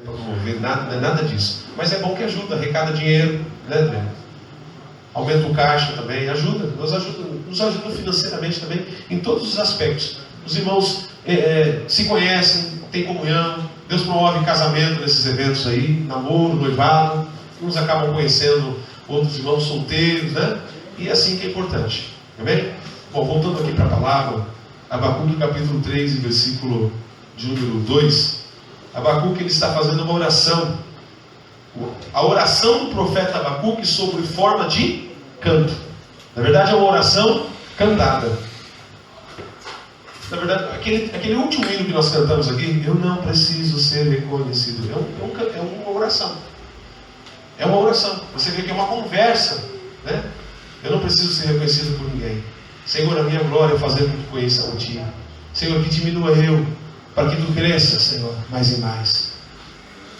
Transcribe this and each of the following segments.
para promover, não é nada disso. Mas é bom que ajuda, arrecada dinheiro, né, André? Aumenta o caixa também, nos ajuda financeiramente também, em todos os aspectos. Os irmãos se conhecem, têm comunhão, Deus promove casamento nesses eventos aí, namoro, noivado, uns acabam conhecendo outros irmãos solteiros, né? E é assim que é importante, amém? Bom, voltando aqui para a palavra, Abacuque capítulo 3, versículo de número 2, Abacuque ele está fazendo uma oração, a oração do profeta Abacuque sobre forma de canto. Na verdade é uma oração cantada. Na verdade, aquele último hino que nós cantamos aqui, eu não preciso ser reconhecido, é uma oração. É uma oração. Você vê que é uma conversa, né? Eu não preciso ser reconhecido por ninguém. Senhor, a minha glória é fazer com que tu conheçam a ti. Senhor, que diminua eu, para que tu cresça, Senhor, mais e mais.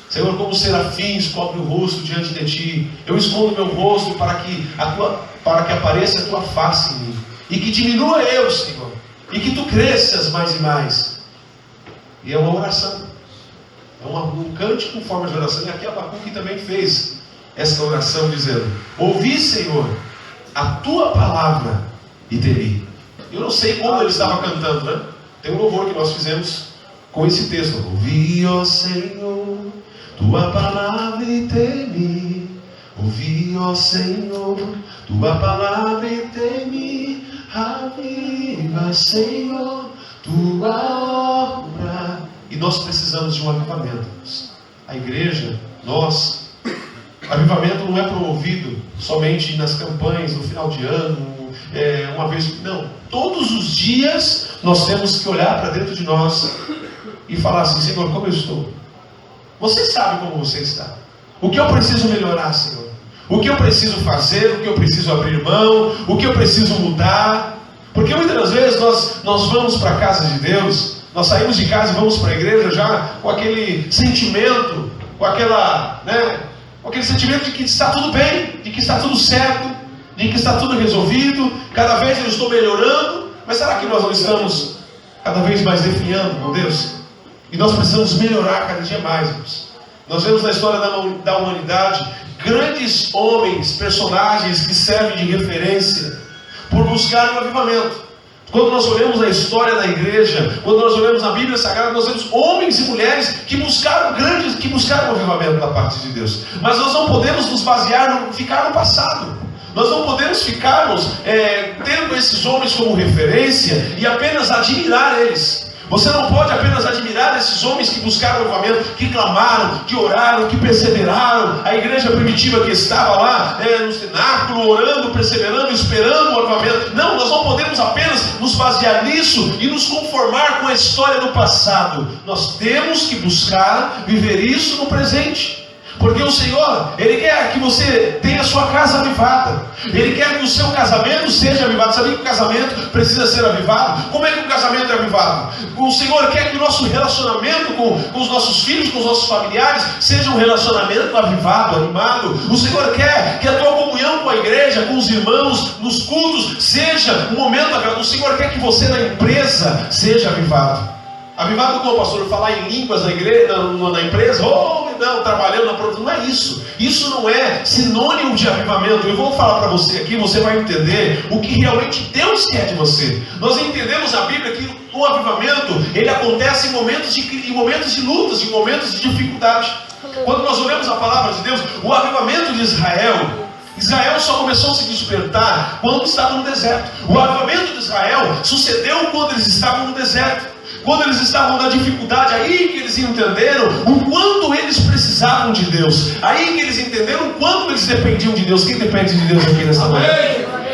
Senhor, como serafins cobre o rosto diante de ti, eu escondo meu rosto para que apareça a tua face em mim, e que diminua eu, Senhor, e que tu cresças mais e mais. E é uma oração, é um cântico com forma de oração. E aqui Abacuque também fez essa oração dizendo: ouvi, Senhor, a tua palavra e temi. Eu não sei como ele estava cantando, né? Tem um louvor que nós fizemos com esse texto: ouvi, ó Senhor, tua palavra e temi. Ouvi, ó Senhor, tua palavra e temi. Aviva, Senhor, tua obra. E nós precisamos de um avivamento. A igreja, nós, avivamento não é promovido somente nas campanhas, no final de ano, uma vez. Não, todos os dias nós temos que olhar para dentro de nós e falar assim: Senhor, como eu estou? Você sabe como você está. O que eu preciso melhorar, Senhor? O que eu preciso fazer? O que eu preciso abrir mão? O que eu preciso mudar? Porque muitas vezes nós vamos para a casa de Deus, nós saímos de casa e vamos para a igreja já com aquele sentimento, com aquele sentimento de que está tudo bem, de que está tudo certo, de que está tudo resolvido, cada vez eu estou melhorando. Mas será que nós não estamos cada vez mais definhando com Deus? E nós precisamos melhorar cada dia mais, irmãos. Nós vemos na história da humanidade grandes homens, personagens que servem de referência por buscar o avivamento. Quando nós olhamos a história da igreja, quando nós olhamos a Bíblia Sagrada, nós vemos homens e mulheres que buscaram o avivamento da parte de Deus. Mas nós não podemos nos basear, ficar no passado. Nós não podemos ficarmos tendo esses homens como referência e apenas admirar eles. Você não pode apenas admirar esses homens que buscaram o avivamento, que clamaram, que oraram, que perseveraram. A igreja primitiva que estava lá no cenáculo, orando, perseverando, esperando o avivamento. Não, nós não podemos apenas nos basear nisso e nos conformar com a história do passado. Nós temos que buscar viver isso no presente. Porque o Senhor, Ele quer que você tenha a sua casa avivada. Ele quer que o seu casamento seja avivado. Sabia que o casamento precisa ser avivado? Como é que o casamento é avivado? O Senhor quer que o nosso relacionamento com os nossos filhos, com os nossos familiares, seja um relacionamento avivado, animado. O Senhor quer que a tua comunhão com a igreja, com os irmãos, nos cultos, seja um momento avivado. O Senhor quer que você na empresa seja avivado. Avivado como, pastor? Falar em línguas na igreja, na empresa? Não, trabalhando na produção. Não é isso. Isso não é sinônimo de avivamento. Eu vou falar para você aqui, você vai entender o que realmente Deus quer de você. Nós entendemos na Bíblia que o avivamento, ele acontece em momentos de lutas, em momentos de dificuldade. Quando nós olhamos a palavra de Deus, o avivamento de Israel só começou a se despertar quando estava no deserto. O avivamento de Israel sucedeu quando eles estavam no deserto. Quando eles estavam na dificuldade, aí que eles entenderam o quanto eles precisavam de Deus. Aí que eles entenderam o quanto eles dependiam de Deus. Quem depende de Deus aqui nessa manhã?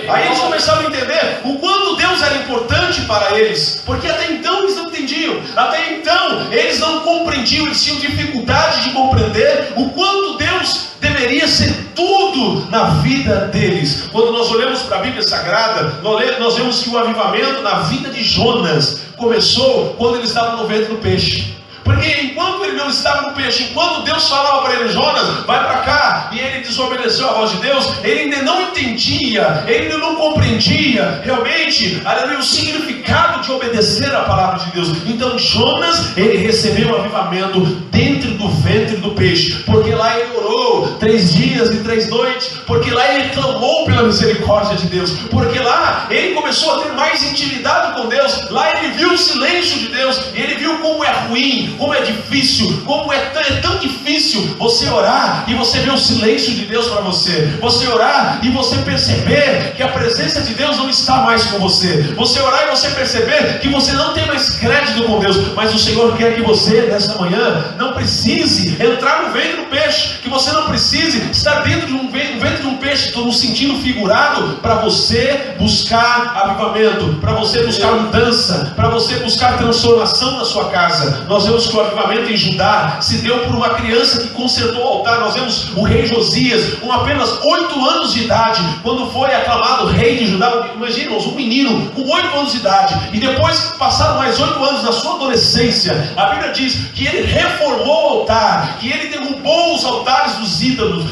Aí eles começaram a entender o quanto Deus era importante para eles. Porque até então eles não entendiam. Até então eles não compreendiam. Eles tinham dificuldade de compreender o quanto Deus deveria ser tudo na vida deles. Quando nós olhamos para a Bíblia Sagrada, nós vemos que o avivamento na vida de Jonas começou quando ele estava no ventre do peixe. Porque enquanto ele não estava no peixe, enquanto Deus falava para ele: Jonas, vai para cá, e ele desobedeceu a voz de Deus, ele ainda não entendia, ele ainda não compreendia realmente, aleluia, o significado de obedecer a palavra de Deus. Então Jonas, ele recebeu o avivamento dentro do ventre do peixe, porque lá ele orou 3 dias e 3 noites, porque lá ele clamou pela misericórdia de Deus, porque lá ele começou a ter mais intimidade com Deus, lá ele viu o silêncio de Deus, ele viu como é ruim, como é difícil, como é tão difícil você orar e você ver o silêncio de Deus para você orar e você perceber que a presença de Deus não está mais com você orar e você perceber que você não tem mais crédito com Deus, mas o Senhor quer que você, nessa manhã, não precise entrar no ventre do peixe, que você não precise estar dentro de um ventre de um peixe, estou no sentido figurado, para você buscar avivamento, para você buscar mudança, para você buscar transformação na sua casa. Nós vemos que o avivamento em Judá se deu por uma criança que consertou o altar. Nós vemos o rei Josias, com apenas 8 anos de idade, quando foi aclamado rei de Judá. Imagina, um menino com 8 anos de idade, e depois passaram mais 8 anos na sua adolescência. A Bíblia diz que ele reformou o altar, que ele derrubou os altares dos ídolos,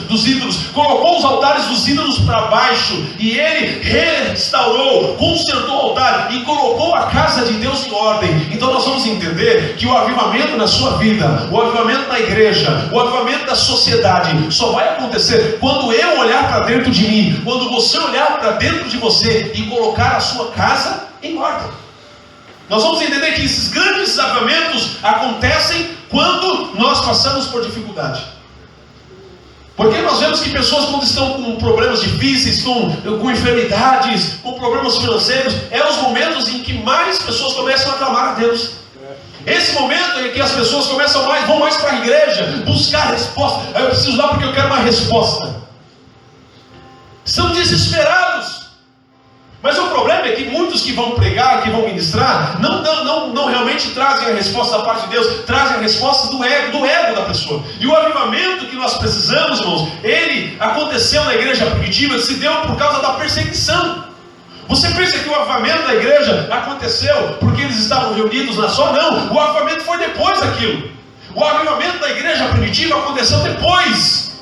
colocou os altares dos ídolos para baixo, e ele restaurou, consertou o altar e colocou a casa de Deus em ordem. Então nós vamos entender que o avivamento na sua vida, o avivamento na igreja, o avivamento da sociedade só vai acontecer quando eu olhar para dentro de mim, quando você olhar para dentro de você e colocar a sua casa em ordem. Nós vamos entender que esses grandes avivamentos acontecem quando nós passamos por dificuldade. Porque nós vemos que pessoas, quando estão com problemas difíceis, com enfermidades, com problemas financeiros, é os momentos em que mais pessoas começam a clamar a Deus. Esse momento em que as pessoas vão mais para a igreja, buscar resposta. Eu preciso lá porque eu quero uma resposta. São desesperados. Mas o problema é que muitos que vão pregar, que vão ministrar, não realmente trazem a resposta da parte de Deus, trazem a resposta do ego da pessoa. E o avivamento que nós precisamos, irmãos, ele aconteceu na igreja primitiva, se deu por causa da perseguição. Você pensa que o avivamento da igreja aconteceu porque eles estavam reunidos na só? Não, o avivamento foi depois daquilo. O avivamento da igreja primitiva aconteceu depois.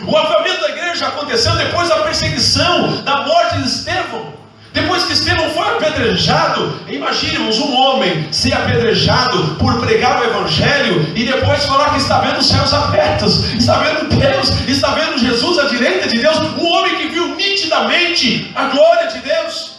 O avivamento da igreja aconteceu depois da perseguição, da morte de Estevão. Depois que Estevão foi apedrejado, imaginemos um homem ser apedrejado por pregar o Evangelho e depois falar que está vendo os céus abertos, está vendo Deus, está vendo Jesus à direita de Deus. Um homem que viu nitidamente a glória de Deus.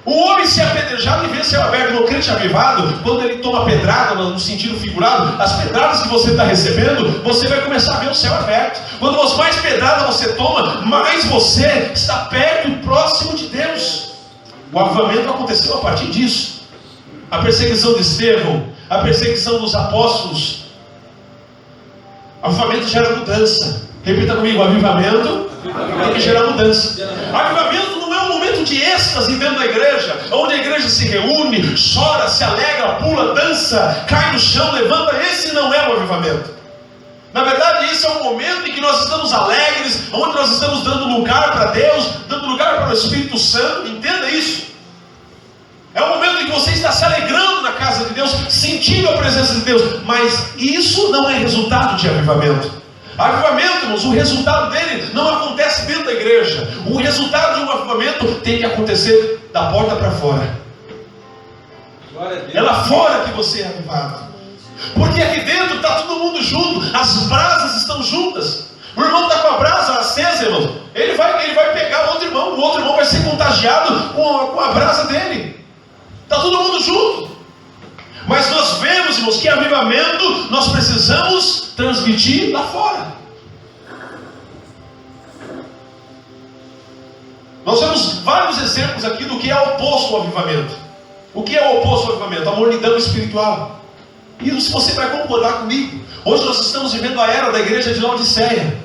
Um homem ser apedrejado e ver céu aberto. No crente avivado, quando ele toma pedrada, no sentido figurado, as pedradas que você está recebendo, você vai começar a ver o céu aberto. Quanto mais pedrada você toma, mais você está perto e próximo de Deus. O avivamento aconteceu a partir disso. A perseguição de Estevão, a perseguição dos apóstolos. O avivamento gera mudança. Repita comigo: avivamento tem que gerar mudança. Avivamento não é um momento de êxtase dentro da igreja, onde a igreja se reúne, chora, se alegra, pula, dança, cai no chão, levanta. Esse não é o avivamento. Na verdade, esse é um momento em que nós estamos alegres, onde nós estamos dando lugar para Deus, dando lugar para o Espírito Santo. Entenda isso. É um momento em que você está se alegrando na casa de Deus, sentindo a presença de Deus. Mas isso não é resultado de avivamento. Avivamento, irmãos, o resultado dele não acontece dentro da igreja. O resultado de um avivamento tem que acontecer da porta para fora. É lá fora que você é avivado. Porque aqui dentro está todo mundo junto, as brasas estão juntas. O irmão está com a brasa acesa, irmão. Ele vai pegar o outro irmão vai ser contagiado com a brasa dele. Está todo mundo junto. Mas nós vemos, irmãos, que avivamento nós precisamos transmitir lá fora. Nós temos vários exemplos aqui do que é oposto ao avivamento. O que é o oposto ao avivamento? A mornidão espiritual. E se você vai concordar comigo, hoje nós estamos vivendo a era da igreja de Laodiceia.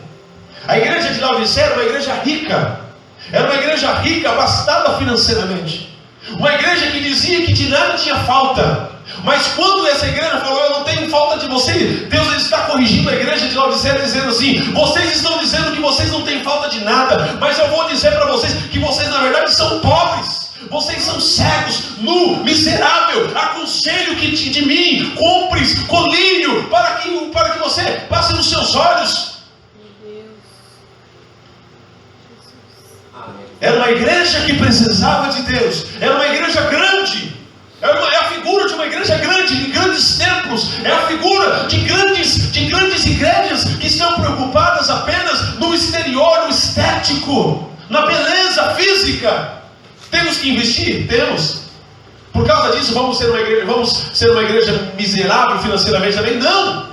A igreja de Laodiceia era uma igreja rica. Era uma igreja rica, abastada financeiramente. Uma igreja que dizia que de nada tinha falta. Mas quando essa igreja falou: eu não tenho falta de você, Deus está corrigindo a igreja de Laodiceia, dizendo assim: vocês estão dizendo que vocês não têm falta de nada, mas eu vou dizer para vocês que vocês na verdade são pobres. Vocês são cegos, nu, miserável. Aconselho que de mim compres colírio para que você passe nos seus olhos. Era uma igreja que precisava de Deus. Era uma igreja grande. É a figura de uma igreja grande, de grandes templos. É a figura de grandes Temos igrejas que estão preocupadas apenas no exterior, no estético, na beleza física. Temos que investir? Temos. Por causa disso, vamos ser uma igreja miserável financeiramente também? Não.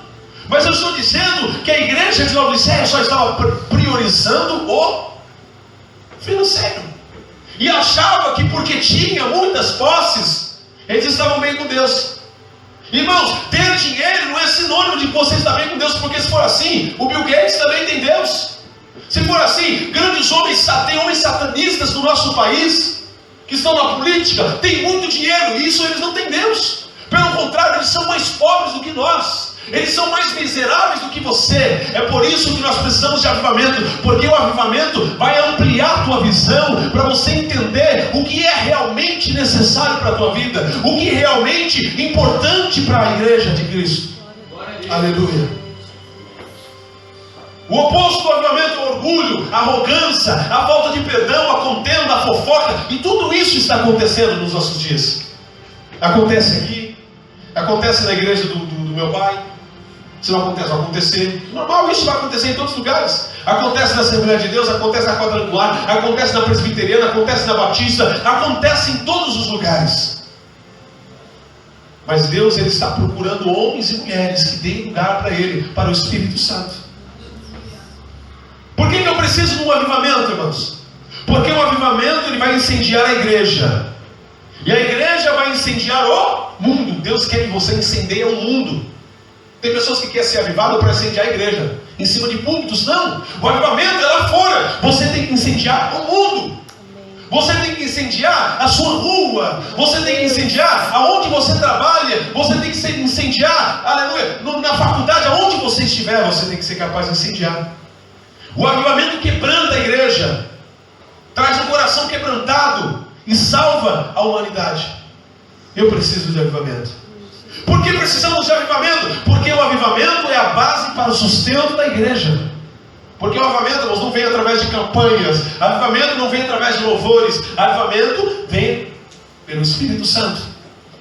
Mas eu estou dizendo que a igreja de Laodiceia só estava priorizando o financeiro. E achava que porque tinha muitas posses, eles estavam bem com Deus. Irmãos, ter dinheiro não é sinônimo de que você está bem com Deus, porque se for assim, o Bill Gates também tem Deus. Se for assim, grandes homens, tem homens satanistas no nosso país, que estão na política, têm muito dinheiro, e isso eles não têm Deus. Pelo contrário, eles são mais pobres do que nós. Eles são mais miseráveis do que você. É por isso que nós precisamos de avivamento, porque o avivamento vai ampliar a tua visão, para você entender o que é realmente necessário para a tua vida, o que é realmente importante para a igreja de Cristo. Aleluia. O oposto do avivamento é o orgulho, a arrogância, a falta de perdão, a contenda, a fofoca, e tudo isso está acontecendo nos nossos dias. Acontece aqui, acontece na igreja do meu pai. Se não acontece, vai acontecer. Normal, isso vai acontecer em todos os lugares. Acontece na Assembleia de Deus, acontece na Quadrangular, acontece na Presbiteriana, acontece na Batista, acontece em todos os lugares. Mas Deus, Ele está procurando homens e mulheres que deem lugar para Ele, para o Espírito Santo. Por que eu preciso de um avivamento, irmãos? Porque o avivamento, ele vai incendiar a igreja. E a igreja vai incendiar o mundo. Deus quer que você incendeie o mundo. Tem pessoas que querem ser avivadas para incendiar a igreja, em cima de púlpitos. Não, o avivamento é lá fora. Você tem que incendiar o mundo. Você tem que incendiar a sua rua. Você tem que incendiar aonde você trabalha. Você tem que incendiar, aleluia, na faculdade, aonde você estiver, você tem que ser capaz de incendiar. O avivamento quebranta a igreja, traz um coração quebrantado e salva a humanidade. Eu preciso de avivamento. Por que precisamos de avivamento? Porque o avivamento é a base para o sustento da igreja. Porque o avivamento, irmãos, não vem através de campanhas. Avivamento não vem através de louvores. Avivamento vem pelo Espírito Santo.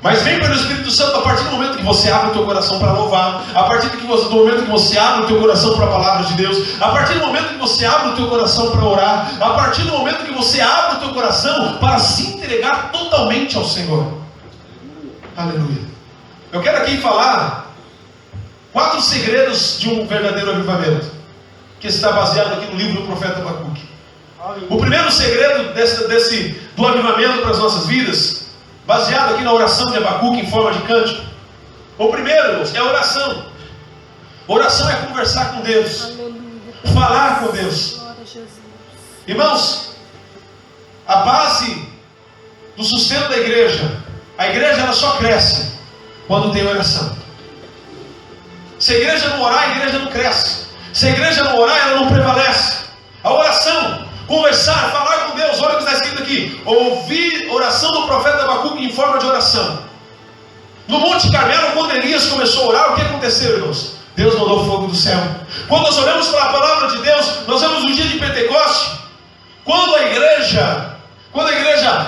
Mas vem pelo Espírito Santo a partir do momento que você abre o teu coração para louvar, a partir do momento que você abre o teu coração para a palavra de Deus, a partir do momento que você abre o teu coração para orar, a partir do momento que você abre o teu coração para se entregar totalmente ao Senhor. Aleluia. Eu quero aqui falar 4 segredos de um verdadeiro avivamento, que está baseado aqui no livro do profeta Abacuque. O primeiro segredo do avivamento para as nossas vidas, baseado aqui na oração de Abacuque em forma de cântico. O primeiro, irmãos, é a oração. Oração é conversar com Deus, falar com Deus. Irmãos, a base do sustento da igreja, a igreja ela só cresce quando tem oração. Se a igreja não orar, a igreja não cresce. Se a igreja não orar, ela não prevalece. A oração, conversar, falar com Deus. Olha o que está escrito aqui: ouvir oração do profeta Abacuque em forma de oração. No Monte Carmelo, quando Elias começou a orar, o que aconteceu, irmãos? Deus mandou fogo do céu. Quando nós olhamos para a palavra de Deus, nós vemos o dia de Pentecoste. Quando a igreja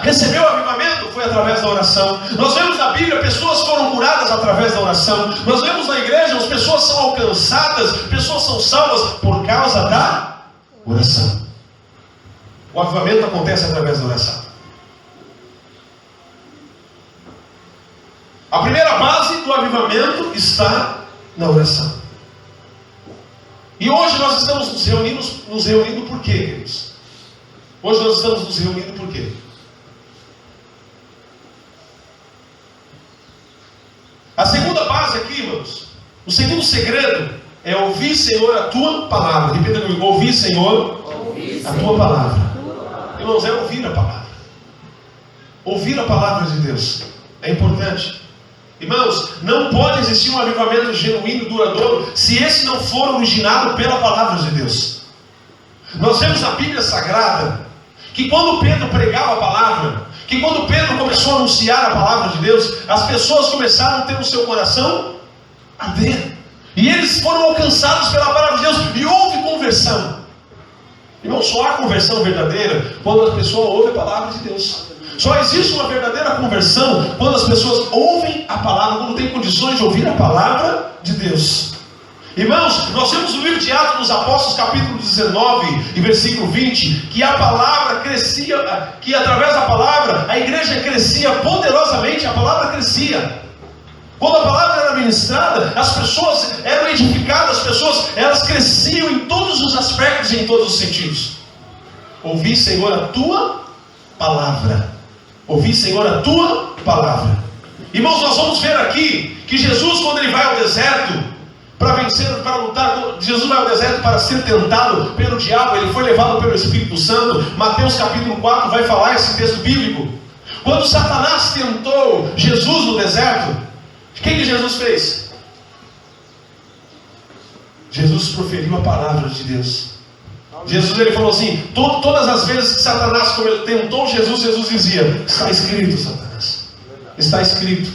recebeu o avivamento, foi através da oração. Nós vemos na Bíblia, pessoas foram curadas através da oração. Nós vemos na igreja, as pessoas são alcançadas, pessoas são salvas por causa da oração. O avivamento acontece através da oração. A primeira base do avivamento está na oração. E hoje nós estamos nos reunindo por quê, queridos? Hoje nós estamos nos reunindo por quê? A segunda base aqui, irmãos, o segundo segredo é ouvir, Senhor, a tua palavra. Repita comigo: ouvir, Senhor, a tua palavra. Irmãos, é ouvir a palavra. Ouvir a palavra de Deus é importante. Irmãos, não pode existir um avivamento genuíno e duradouro se esse não for originado pela palavra de Deus. Nós vemos na Bíblia Sagrada que quando Pedro pregava a palavra, que quando Pedro começou a anunciar a palavra de Deus, as pessoas começaram a ter no seu coração arder. E eles foram alcançados pela palavra de Deus e houve conversão. Irmão, só há conversão verdadeira quando a pessoa ouve a palavra de Deus. Só existe uma verdadeira conversão quando as pessoas ouvem a palavra, quando tem condições de ouvir a palavra de Deus. Irmãos, nós vemos no livro de Atos dos Apóstolos, capítulo 19 e versículo 20, que a palavra crescia, que através da palavra a igreja crescia poderosamente, a palavra crescia. Quando a palavra era ministrada, as pessoas eram edificadas, as pessoas elas cresciam em todos os aspectos e em todos os sentidos. Ouvi, Senhor, a tua palavra. Ouvi, Senhor, a tua palavra. Irmãos, nós vamos ver aqui que Jesus, quando ele vai ao deserto para vencer, para lutar, Jesus vai ao deserto para ser tentado pelo diabo, ele foi levado pelo Espírito Santo. Mateus capítulo 4 vai falar esse texto bíblico. Quando Satanás tentou Jesus no deserto, o que Jesus fez? Jesus proferiu a palavra de Deus. Jesus ele falou assim, todas as vezes que Satanás tentou Jesus, Jesus dizia: está escrito, Satanás, está escrito,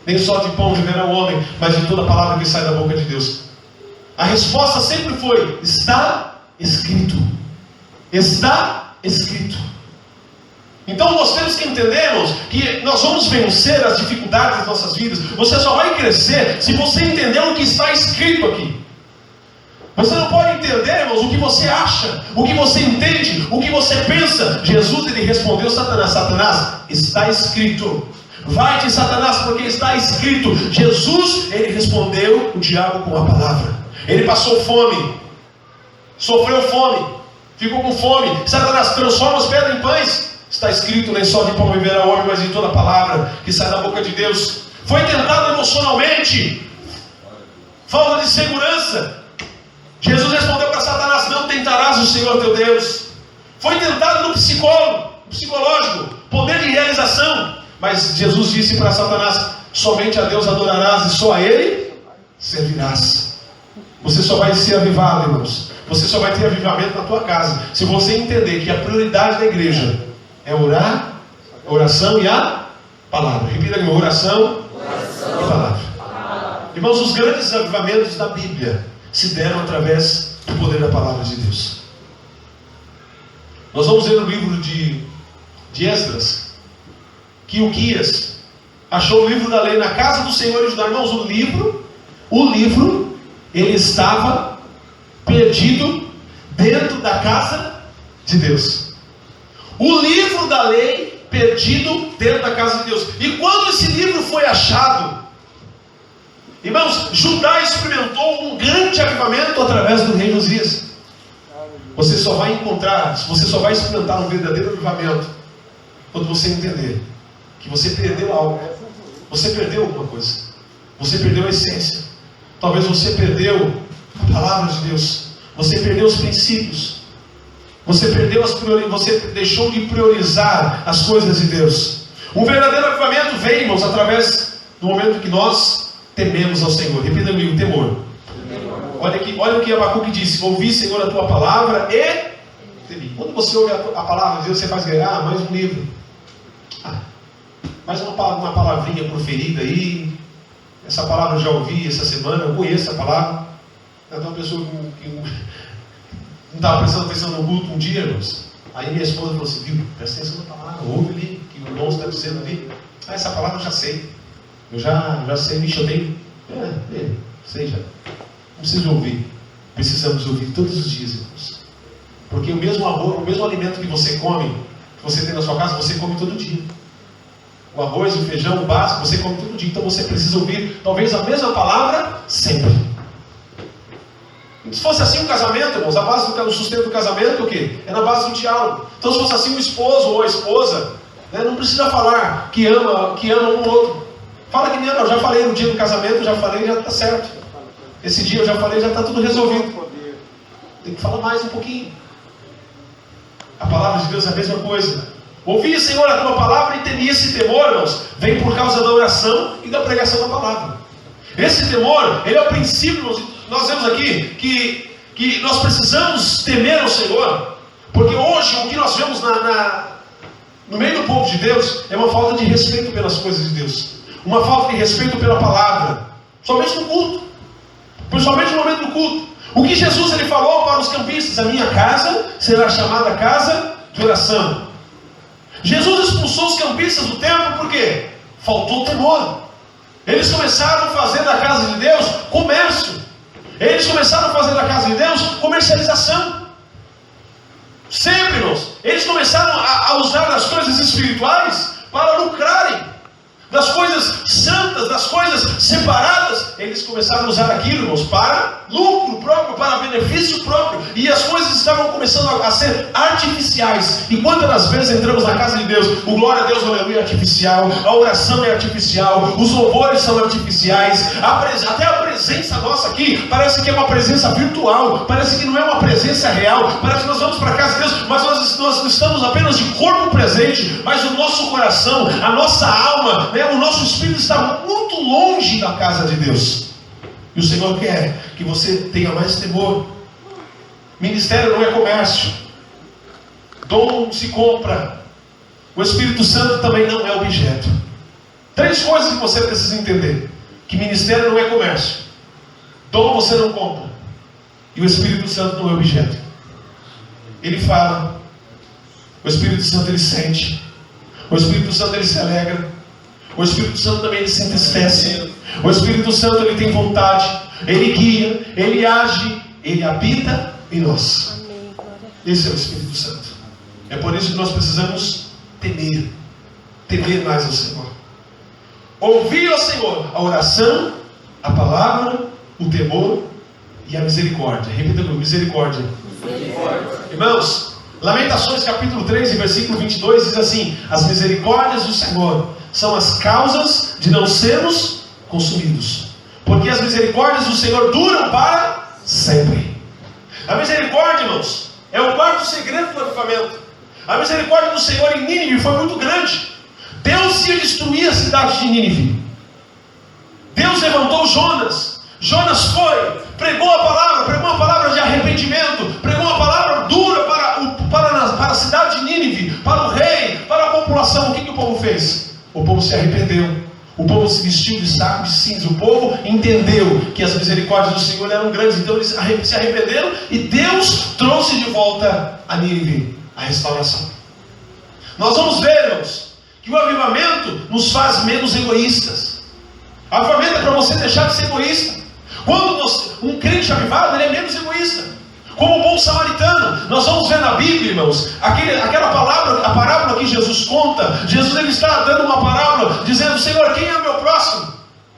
nem só de pão viverá o homem, mas de toda palavra que sai da boca de Deus. A resposta sempre foi: está escrito, está escrito. Então nós temos que entendermos que nós vamos vencer as dificuldades das nossas vidas. Você só vai crescer se você entender o que está escrito aqui. Você não pode entender, irmãos, o que você acha, o que você entende, o que você pensa. Jesus ele respondeu: Satanás, Satanás, está escrito. Vai-te, Satanás, porque está escrito. Jesus ele respondeu o diabo com a palavra. Ele passou fome, sofreu fome, ficou com fome. Satanás, transforma as pedras em pães. Está escrito: nem só de pão viverá o homem, mas de toda palavra que sai da boca de Deus. Foi tentado emocionalmente, falta de segurança. Jesus respondeu para Satanás: não tentarás o Senhor teu Deus. Foi tentado no psicológico, poder de realização. Mas Jesus disse para Satanás: somente a Deus adorarás e só a Ele servirás. Você só vai ser avivado, irmãos. Você só vai ter avivamento na tua casa se você entender que a prioridade da igreja é orar, a oração e a palavra. Repita comigo: oração e palavra. Irmãos, os grandes avivamentos da Bíblia se deram através do poder da palavra de Deus. Nós vamos ler no livro de Esdras que o Guias achou o livro da lei na casa do Senhor e Judá. Irmãos, o livro ele estava perdido dentro da casa de Deus. O livro da lei perdido dentro da casa de Deus. E quando esse livro foi achado, irmãos, Judá experimentou um grande avivamento através do rei Josias. Você só vai experimentar um verdadeiro avivamento quando você entender que você perdeu algo. Você perdeu alguma coisa. Você perdeu a essência. Talvez você perdeu a palavra de Deus. Você perdeu os princípios. Você deixou de priorizar as coisas de Deus. Um verdadeiro avivamento vem, irmãos, através do momento que nós tememos ao Senhor. Repita comigo: temor. Olha o que Abacuque disse: ouvi, Senhor, a tua palavra e temi. Quando você ouve a palavra de Deus, você faz ganhar mais um livro, mais uma palavrinha proferida aí. Essa palavra eu já ouvi essa semana, eu conheço a palavra. Tem uma pessoa que não estava prestando atenção no culto um dia, irmãos. Aí minha esposa falou assim: viu, presta atenção na palavra, ouve ali, que o irmão está dizendo ali. Essa palavra eu já sei. Eu já sei, bicho, eu tenho. Sei já. Não precisa ouvir. Precisamos ouvir todos os dias, irmãos. Porque o mesmo alimento que você come, que você tem na sua casa, você come todo dia. O arroz, o feijão, o básico, você come todo dia. Então você precisa ouvir, talvez, a mesma palavra sempre. Se fosse assim um casamento, irmãos, a base do sustento do casamento, o quê? É na base do diálogo. Então se fosse assim o esposo ou a esposa, né, não precisa falar que ama um outro. Fala que nem eu já falei no dia do casamento, já falei, já está certo. Esse dia eu já falei, já está tudo resolvido. Tem que falar mais um pouquinho. A palavra de Deus é a mesma coisa. Ouvi, Senhor, a tua palavra e temi. Esse temor, irmãos, vem por causa da oração e da pregação da palavra. Esse temor, ele é o princípio. Nós vemos aqui que nós precisamos temer ao Senhor, porque hoje o que nós vemos no meio do povo de Deus é uma falta de respeito pelas coisas de Deus, uma falta de respeito pela palavra, somente no culto, principalmente no momento do culto. O que Jesus ele falou para os campistas: a minha casa será chamada casa de oração. Jesus expulsou os campistas do templo porque faltou temor. Eles começaram a fazer da casa de Deus comércio. Eles começaram a fazer da casa de Deus comercialização. Sempre, irmãos. Eles começaram a usar das coisas espirituais para lucrarem. Das coisas santas, das coisas separadas, eles começaram a usar aquilo, irmãos, para lucro próprio, para benefício próprio. E as coisas estavam começando a ser artificiais. E quantas das vezes entramos na casa de Deus, o glória a Deus, aleluia, é artificial, a oração é artificial, os louvores são artificiais, até a presença nossa aqui parece que é uma presença virtual, parece que não é uma presença real, parece que nós vamos para a casa de Deus, mas nós estamos apenas de corpo presente, mas o nosso coração, a nossa alma, o nosso espírito está muito longe da casa de Deus. E o Senhor quer que você tenha mais temor. Ministério não é comércio. Dom se compra. O Espírito Santo também não é objeto. 3 coisas que você precisa entender: que ministério não é comércio, dom você não compra, e o Espírito Santo não é objeto. Ele fala, o Espírito Santo ele sente, o Espírito Santo ele se alegra, o Espírito Santo também ele se entristece. O Espírito Santo ele tem vontade, ele guia, ele age, ele habita em nós. Esse é o Espírito Santo. É por isso que nós precisamos temer mais ao Senhor. Ouvir ao Senhor a oração, a palavra, o temor e a misericórdia. Repita comigo: misericórdia. Irmãos, Lamentações capítulo 3 e versículo 22 diz assim: as misericórdias do Senhor são as causas de não sermos consumidos, porque as misericórdias do Senhor duram para sempre. A misericórdia, irmãos, é o quarto segredo do avivamento. A misericórdia do Senhor em Nínive foi muito grande. Deus ia destruir a cidade de Nínive. Deus levantou Jonas. Jonas foi, pregou a palavra de arrependimento, pregou a palavra dura para a cidade de Nínive, para o rei, para a população. O que o povo fez? O povo se arrependeu. O povo se vestiu de saco de cinza. O povo entendeu que as misericórdias do Senhor eram grandes. Então eles se arrependeram e Deus trouxe de volta a Nínive a restauração. Nós vamos ver, irmãos, que o avivamento nos faz menos egoístas. O avivamento é para você deixar de ser egoísta. Quando um crente avivado, ele é menos egoísta. Como o bom samaritano, nós vamos ver na Bíblia, irmãos, aquela palavra, a parábola que Jesus conta. Jesus ele está dando uma parábola, dizendo: Senhor, quem é o meu próximo?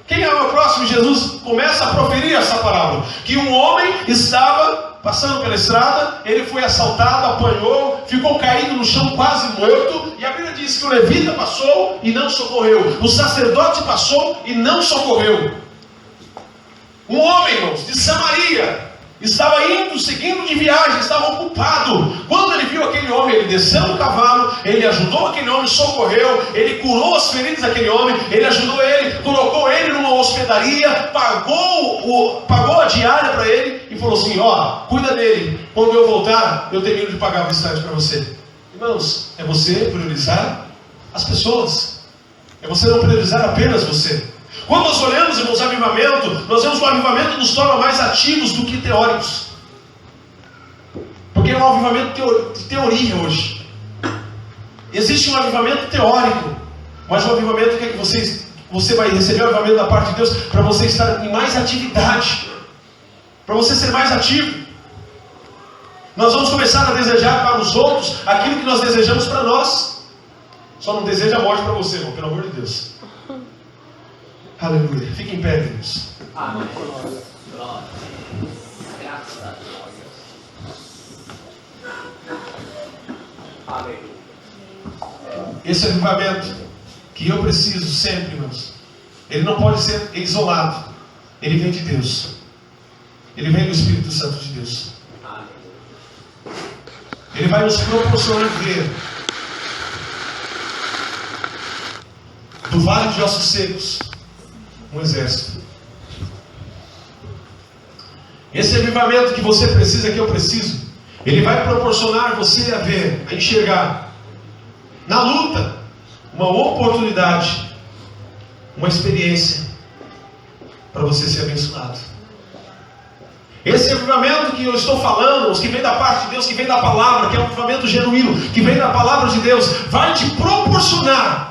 Quem é o meu próximo? E Jesus começa a proferir essa parábola. Que um homem estava passando pela estrada, ele foi assaltado, apanhou, ficou caído no chão quase morto. E a Bíblia diz que o levita passou e não socorreu. O sacerdote passou e não socorreu. Um homem, irmãos, de Samaria, estava indo, seguindo de viagem, estava ocupado. Quando ele viu aquele homem, ele desceu do cavalo, ele ajudou aquele homem, socorreu, ele curou as feridas daquele homem, ele ajudou ele, colocou ele numa hospedaria, pagou a diária para ele e falou assim: ó, cuida dele, quando eu voltar, eu termino de pagar a visitante para você. Irmãos, é você priorizar as pessoas, é você não priorizar apenas você. Quando nós olhamos, irmãos, avivamento, nós vemos que o avivamento nos torna mais ativos do que teóricos. Porque é um avivamento de teoria hoje. Existe um avivamento teórico, mas o avivamento que você vai receber o avivamento da parte de Deus para você estar em mais atividade, para você ser mais ativo. Nós vamos começar a desejar para os outros aquilo que nós desejamos para nós. Só não deseja a morte para você, irmão, pelo amor de Deus. Aleluia. Fique em pé, Deus. Amém. Graças a Deus. Aleluia. Esse avivamento que eu preciso sempre, irmãos, ele não pode ser isolado. Ele vem de Deus. Ele vem do Espírito Santo de Deus. Ele vai nos proporcionar ver do vale de ossos secos um exército. Esse avivamento que você precisa, que eu preciso, ele vai proporcionar você a ver, a enxergar na luta uma oportunidade, uma experiência para você ser abençoado. Esse avivamento que eu estou falando, os que vem da parte de Deus, que vem da palavra, que é um avivamento genuíno, que vem da palavra de Deus, vai te proporcionar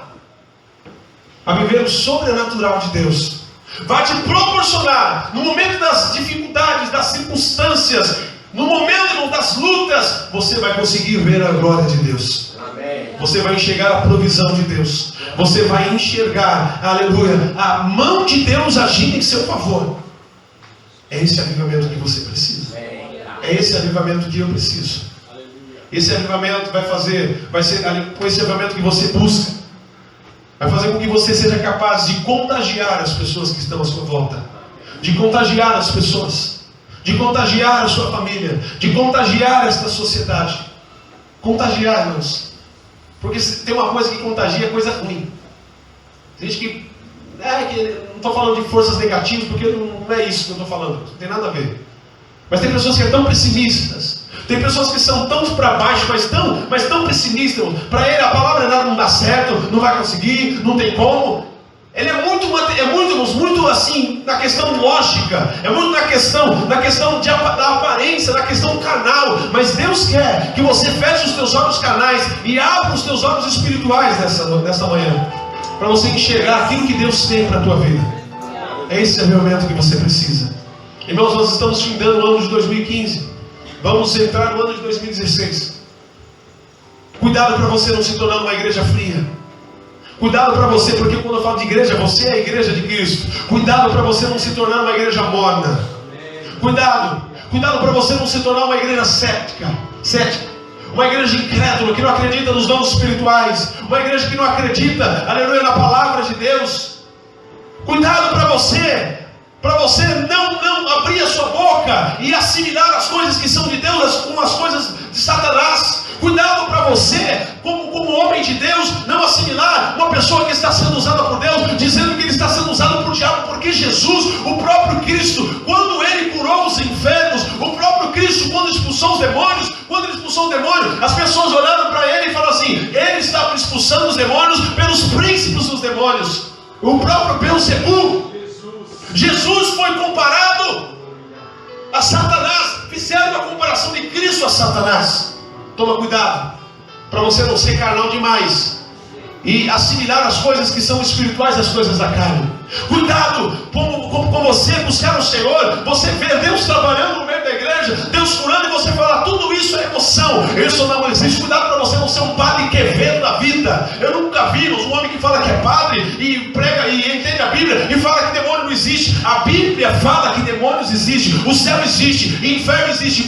a viver o sobrenatural de Deus. Vai te proporcionar, no momento das dificuldades, circunstâncias, no momento das lutas, você vai conseguir ver a glória de Deus. Amém. Você vai enxergar a provisão de Deus. Você vai enxergar, aleluia, a mão de Deus agindo em seu favor. É esse avivamento que você precisa. É esse avivamento que eu preciso. Esse avivamento vai ser com esse avivamento que você busca. Vai fazer com que você seja capaz de contagiar as pessoas que estão à sua volta. De contagiar as pessoas. De contagiar a sua família. De contagiar esta sociedade. Contagiar, irmãos. Porque se tem uma coisa que contagia, é coisa ruim. Tem gente que não estou falando de forças negativas, porque não é isso que eu estou falando. Não tem nada a ver. Mas tem pessoas que são tão pessimistas. Tem pessoas que são tão para baixo, mas tão pessimistas. Para ele a palavra não dá certo, não vai conseguir, não tem como. Ele é muito assim, na questão lógica, é muito na questão da aparência, na questão carnal. Mas Deus quer que você feche os teus olhos carnais e abra os teus olhos espirituais nessa manhã, para você enxergar aquilo que Deus tem para a tua vida. É esse avivamento que você precisa. Irmãos, nós estamos findando o ano de 2015. Vamos entrar no ano de 2016. Cuidado para você não se tornar uma igreja fria. Cuidado para você, porque quando eu falo de igreja, você é a igreja de Cristo. Cuidado para você não se tornar uma igreja morna. Cuidado para você não se tornar uma igreja cética. Uma igreja incrédula, que não acredita nos dons espirituais. Uma igreja que não acredita, aleluia, na palavra de Deus. Cuidado para você não abrir a sua boca e assimilar as coisas que são de Deus com as coisas de Satanás. Cuidado para você, como homem de Deus, não assimilar uma pessoa que está sendo usada por Deus, dizendo que ele está sendo usado por diabo, porque Jesus, o próprio Cristo, quando ele curou os enfermos, o próprio Cristo, quando expulsou os demônios, as pessoas olharam para ele e falaram assim: ele está expulsando os demônios pelos príncipes dos demônios. O próprio Beelzebul. Jesus foi comparado a Satanás. Fizeram uma comparação de Cristo a Satanás. Toma cuidado para você não ser carnal demais e assimilar as coisas que são espirituais às coisas da carne. Cuidado com você buscar o Senhor. Você vê Deus trabalhando no meio da igreja, Deus curando, e você fala: tudo isso é emoção, isso não existe. Cuidado para você não ser um padre Quevedo da vida. Eu nunca vi um homem que fala que é padre e prega e entende a Bíblia e fala que demônio não existe. A Bíblia fala que demônios existem, o céu existe, o inferno existe.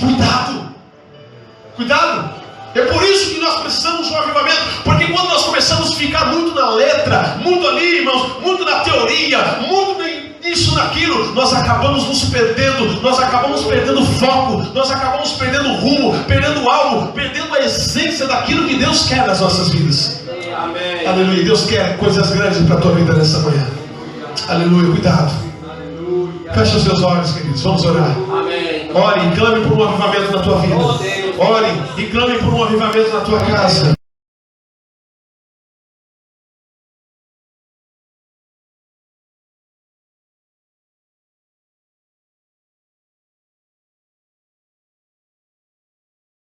Cuidado. É por isso que nós precisamos de um avivamento. Porque quando nós começamos a ficar muito na letra, muito ali, irmãos, muito na teoria, muito nisso, naquilo, nós acabamos nos perdendo, nós acabamos perdendo foco, nós acabamos perdendo rumo, perdendo algo, perdendo a essência daquilo que Deus quer nas nossas vidas. Amém. Aleluia. Deus quer coisas grandes para a tua vida nessa manhã. Aleluia. Cuidado. Fecha os seus olhos, queridos. Vamos orar. Amém. Ore e clame por um avivamento na tua vida. Ore e clame por um avivamento na tua casa.